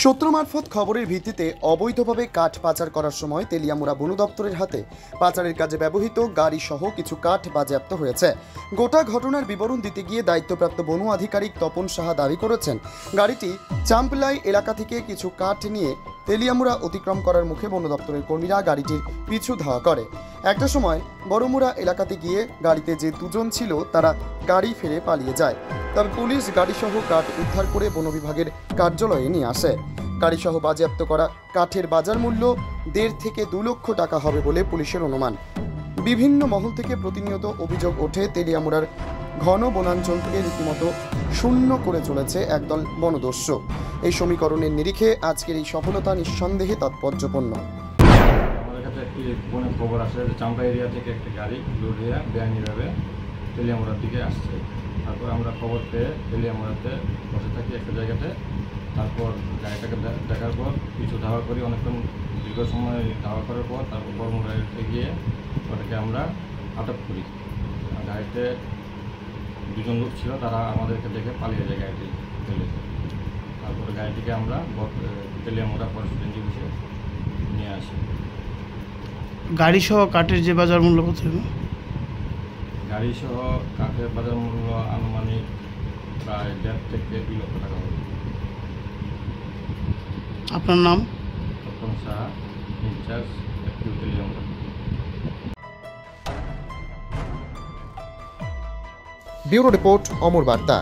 সূত্র মারফত খবরের ভিত্তিতে অবৈধভাবে কাঠ পাচার করার সময় তেলিয়ামুড়া বন দপ্তরের হাতে পাচারের কাজে ব্যবহৃত গাড়ি সহ কিছু কাঠ বাজেয়াপ্ত হয়েছে। গোটা ঘটনার বিবরণ দিতে গিয়ে দায়িত্বপ্রাপ্ত বন আধিকারিক তপন সাহা দাবি করেছেন, গাড়িটি চাম্পলাই এলাকা থেকে কিছু কাঠ নিয়ে তেলিয়ামুড়া অতিক্রম করার মুখে বন দপ্তরের কর্মীরা গাড়িটির পিছু ধাওয়া করে। একটা সময় বড়মুড়া এলাকাতে গিয়ে গাড়িতে যে দুজন ছিল তারা গাড়ি ফেলে পালিয়ে যায়। তবে পুলিশ গাড়িসহ কাঠ উদ্ধার করে বন বিভাগের কার্যালয়ে নিয়ে আসে। গাড়িসহ বাজেয়াপ্ত করা কাঠের বাজার মূল্য 1.5 থেকে 2 লক্ষ টাকা হবে বলে পুলিশের অনুমান। বিভিন্ন মহল থেকে প্রতিনিয়ত অভিযোগ ওঠে, তেলিয়ামুড়ার ঘন বনাঞ্চলকে রীতিমতো শূন্য করে চলেছে একদল বনদস্যু। এই সমীকরণের নিরিখে আজকের এই সফলতা নিঃসন্দেহে তাৎপর্যপূর্ণ। আমাদের কাছে একটি ফোনে খবর আসে যে চাম্পা এরিয়া থেকে একটি গাড়ি লোড হয়ে বেআইনিভাবে তেলিয়ামুড়ার দিকে আসছে। তারপর আমরা খবর পেয়ে তেলিয়ামুড়াতে বসে থাকি একটা জায়গাতে। তারপর গাড়িটাকে দেখার পর কিছু ধাওয়া করি, অনেকক্ষণ দীর্ঘ সময় ধাওয়া করার পর তারপর বড়মুড়াতে গিয়ে ওটাকে আমরা আটক করি। গাড়িতে দুজন লোক ছিল, তারা আমাদেরকে দেখে পালিয়ে যায় গাড়িটি ফেলে। তারপরে গাড়িটিকে আমরা তেলিয়ামুড়া ফরেস্ট রেঞ্জে বসে নিয়ে আসি। গাড়ি সহ কাঠের যে বাজার মূল্য কত? গাড়ি সহ কাঠের বাজার মূল্য আনুমানিক প্রায় 1.5 থেকে 2 লক্ষ টাকা হবে। আপনার নাম? তপন সাহা, ইনচার্জ একটু তেলিয়ামুড়া। ব্যুরো রিপোর্ট, অমর বার্তা।